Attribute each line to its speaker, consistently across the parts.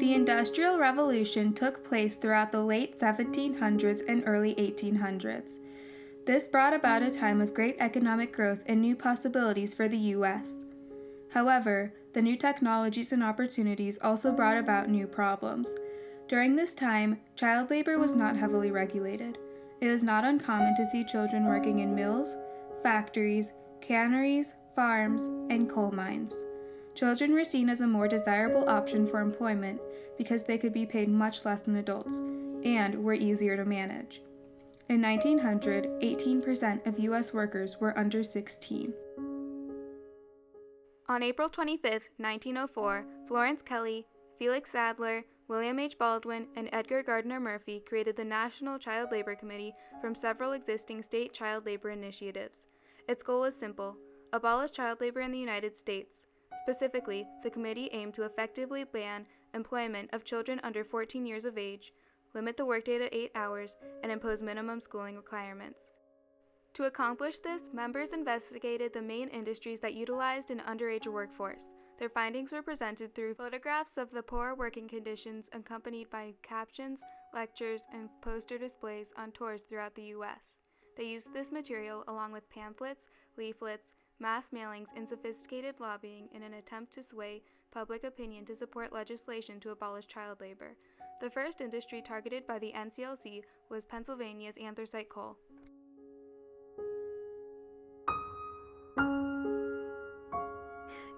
Speaker 1: The Industrial Revolution took place throughout the late 1700s and early 1800s. This brought about a time of great economic growth and new possibilities for the U.S. However, the new technologies and opportunities also brought about new problems. During this time, child labor was not heavily regulated. It was not uncommon to see children working in mills, factories, canneries, farms, and coal mines. Children were seen as a more desirable option for employment because they could be paid much less than adults and were easier to manage. In 1900, 18% of U.S. workers were under 16. On April 25, 1904, Florence Kelley, Felix Sadler, William H. Baldwin, and Edgar Gardner Murphy created the National Child Labor Committee from several existing state child labor initiatives. Its goal was simple: abolish child labor in the United States. Specifically, the committee aimed to effectively ban employment of children under 14 years of age, limit the workday to 8 hours, and impose minimum schooling requirements. To accomplish this, members investigated the main industries that utilized an underage workforce. Their findings were presented through photographs of the poor working conditions accompanied by captions, lectures, and poster displays on tours throughout the U.S. They used this material along with pamphlets, leaflets, mass mailings, and sophisticated lobbying in an attempt to sway public opinion to support legislation to abolish child labor. The first industry targeted by the NCLC was Pennsylvania's anthracite coal.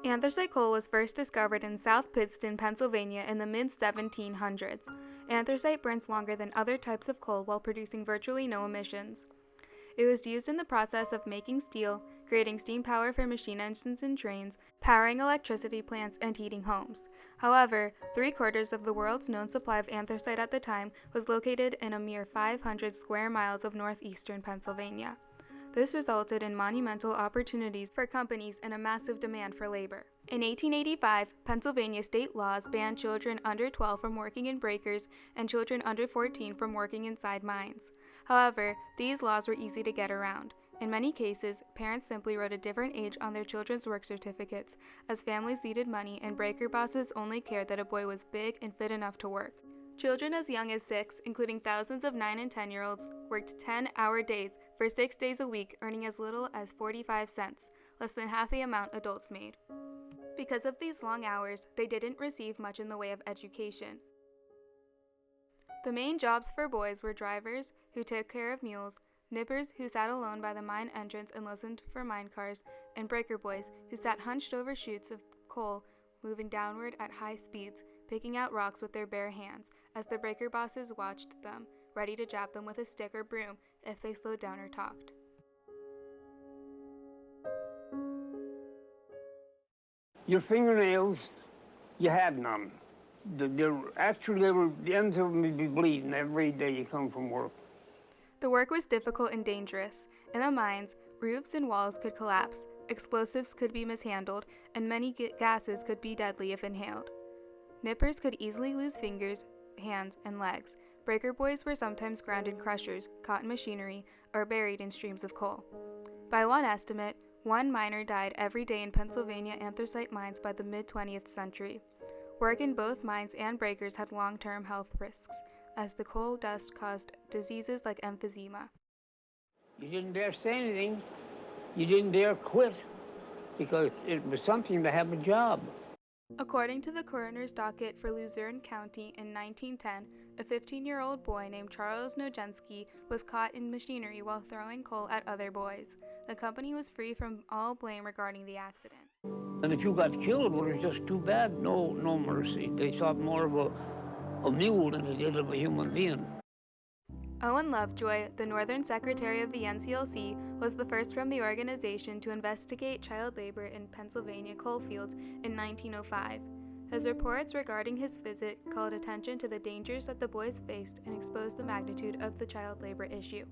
Speaker 1: Anthracite coal was first discovered in South Pittston, Pennsylvania in the mid-1700s. Anthracite burns longer than other types of coal while producing virtually no emissions. It was used in the process of making steel, creating steam power for machine engines and trains, powering electricity plants, and heating homes. However, 3/4 of the world's known supply of anthracite at the time was located in a mere 500 square miles of northeastern Pennsylvania. This resulted in monumental opportunities for companies and a massive demand for labor. In 1885, Pennsylvania state laws banned children under 12 from working in breakers and children under 14 from working inside mines. However, these laws were easy to get around. In many cases, parents simply wrote a different age on their children's work certificates, as families needed money and breaker bosses only cared that a boy was big and fit enough to work. Children as young as 6, including thousands of 9 and 10-year-olds, worked 10-hour days for 6 days a week, earning as little as 45 cents, less than half the amount adults made. Because of these long hours, they didn't receive much in the way of education. The main jobs for boys were drivers, who took care of mules, nippers, who sat alone by the mine entrance and listened for mine cars, and breaker boys, who sat hunched over chutes of coal, moving downward at high speeds, picking out rocks with their bare hands, as the breaker bosses watched them, ready to jab them with a stick or broom if they slowed down or talked.
Speaker 2: Your fingernails, you had none. The ends of them would be bleeding every day you come from work.
Speaker 1: The work was difficult and dangerous. In the mines, roofs and walls could collapse, explosives could be mishandled, and many gases could be deadly if inhaled. Nippers could easily lose fingers, hands, and legs. Breaker boys were sometimes ground in crushers, caught in machinery, or buried in streams of coal. By one estimate, 1 miner died every day in Pennsylvania anthracite mines by the mid-20th century. Work in both mines and breakers had long-term health risks, as the coal dust caused diseases like emphysema.
Speaker 2: You didn't dare say anything. You didn't dare quit, because it was something to have a job.
Speaker 1: According to the coroner's docket for Luzerne County in 1910, a 15-year-old boy named Charles Nogensky was caught in machinery while throwing coal at other boys. The company was free from all blame regarding the accident.
Speaker 2: And if you got killed, well, it was just too bad. No mercy. They thought more of a mule than they did of a human being.
Speaker 1: Owen Lovejoy, the Northern Secretary of the NCLC, was the first from the organization to investigate child labor in Pennsylvania coal fields in 1905. His reports regarding his visit called attention to the dangers that the boys faced and exposed the magnitude of the child labor issue.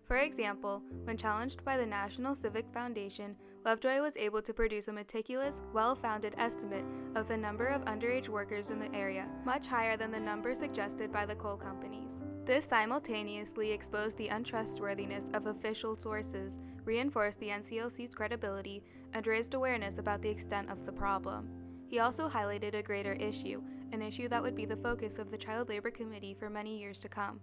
Speaker 1: For example, when challenged by the National Civic Foundation, Lovejoy was able to produce a meticulous, well-founded estimate of the number of underage workers in the area, much higher than the number suggested by the coal companies. This simultaneously exposed the untrustworthiness of official sources, reinforced the NCLC's credibility, and raised awareness about the extent of the problem. He also highlighted a greater issue, an issue that would be the focus of the Child Labor Committee for many years to come.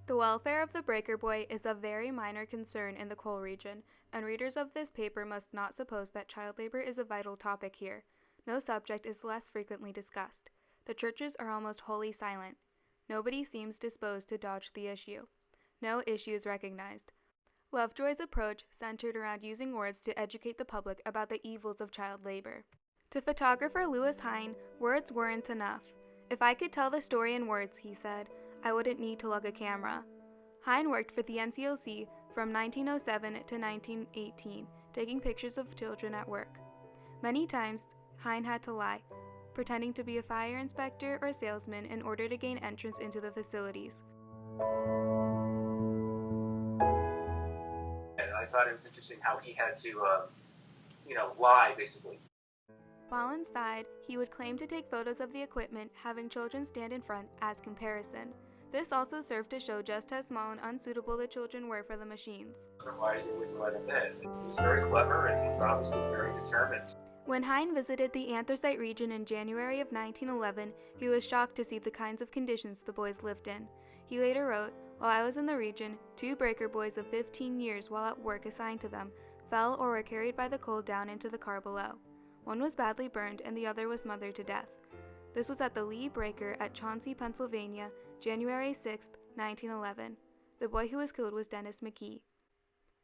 Speaker 1: The welfare of the breaker boy is a very minor concern in the coal region, and readers of this paper must not suppose that child labor is a vital topic here. No subject is less frequently discussed. The churches are almost wholly silent. Nobody seems disposed to dodge the issue. No issue is recognized. Lovejoy's approach centered around using words to educate the public about the evils of child labor. To photographer Lewis Hine, words weren't enough. "If I could tell the story in words," he said, "I wouldn't need to lug a camera." Hine worked for the NCLC from 1907 to 1918, taking pictures of children at work. Many times, Hine had to lie, pretending to be a fire inspector or salesman in order to gain entrance into the facilities.
Speaker 3: And I thought it was interesting how he had to, lie, basically.
Speaker 1: While inside, he would claim to take photos of the equipment, having children stand in front as comparison. This also served to show just how small and unsuitable the children were for the machines.
Speaker 3: Otherwise, they wouldn't let him in. He's very clever and he's obviously very determined.
Speaker 1: When Hine visited the anthracite region in January of 1911, he was shocked to see the kinds of conditions the boys lived in. He later wrote, "While I was in the region, 2 breaker boys of 15 years while at work assigned to them fell or were carried by the coal down into the car below. One was badly burned and the other was smothered to death." This was at the Lee Breaker at Chauncey, Pennsylvania, January 6, 1911. The boy who was killed was Dennis McKee.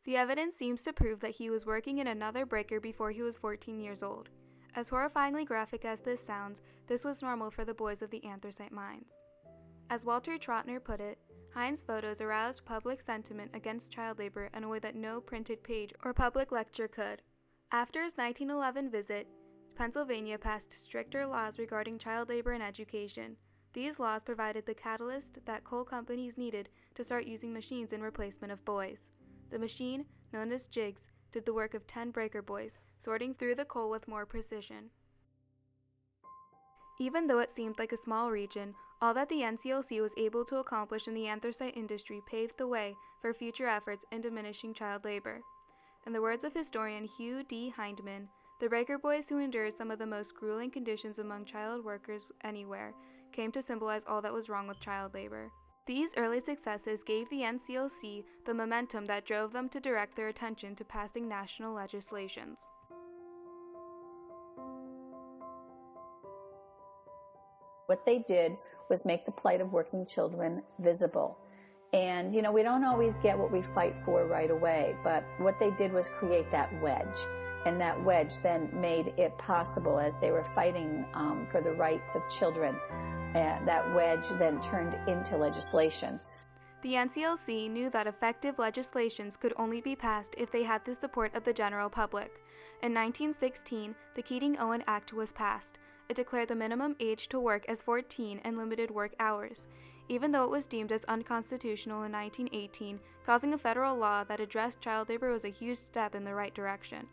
Speaker 1: The evidence seems to prove that he was working in another breaker before he was 14 years old. As horrifyingly graphic as this sounds, this was normal for the boys of the anthracite mines. As Walter Trotner put it, Hine's photos aroused public sentiment against child labor in a way that no printed page or public lecture could. After his 1911 visit, Pennsylvania passed stricter laws regarding child labor and education. These laws provided the catalyst that coal companies needed to start using machines in replacement of boys. The machine, known as jigs, did the work of 10 breaker boys, sorting through the coal with more precision. Even though it seemed like a small region, all that the NCLC was able to accomplish in the anthracite industry paved the way for future efforts in diminishing child labor. In the words of historian Hugh D. Hindman, the breaker boys who endured some of the most grueling conditions among child workers anywhere came to symbolize all that was wrong with child labor. These early successes gave the NCLC the momentum that drove them to direct their attention to passing national legislations.
Speaker 4: What they did was make the plight of working children visible. And, we don't always get what we fight for right away, but what they did was create that wedge. And that wedge then made it possible as they were fighting for the rights of children. That wedge then turned into legislation.
Speaker 1: The NCLC knew that effective legislations could only be passed if they had the support of the general public. In 1916, the Keating-Owen Act was passed. It declared the minimum age to work as 14 and limited work hours, even though it was deemed as unconstitutional in 1918, causing a federal law that addressed child labor was a huge step in the right direction.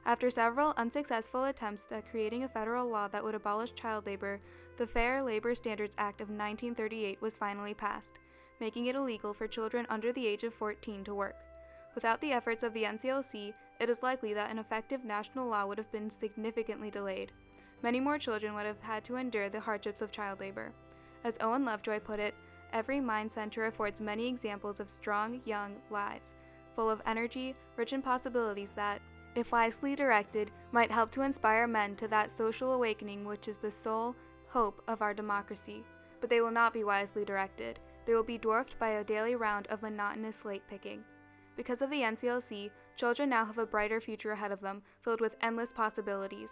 Speaker 1: After several unsuccessful attempts at creating a federal law that would abolish child labor, the Fair Labor Standards Act of 1938 was finally passed, making it illegal for children under the age of 14 to work. Without the efforts of the NCLC, it is likely that an effective national law would have been significantly delayed. Many more children would have had to endure the hardships of child labor. As Owen Lovejoy put it, every mine center affords many examples of strong, young lives, full of energy, rich in possibilities that, if wisely directed, might help to inspire men to that social awakening which is the sole hope of our democracy. But they will not be wisely directed. They will be dwarfed by a daily round of monotonous slate picking. Because of the NCLC, children now have a brighter future ahead of them, filled with endless possibilities.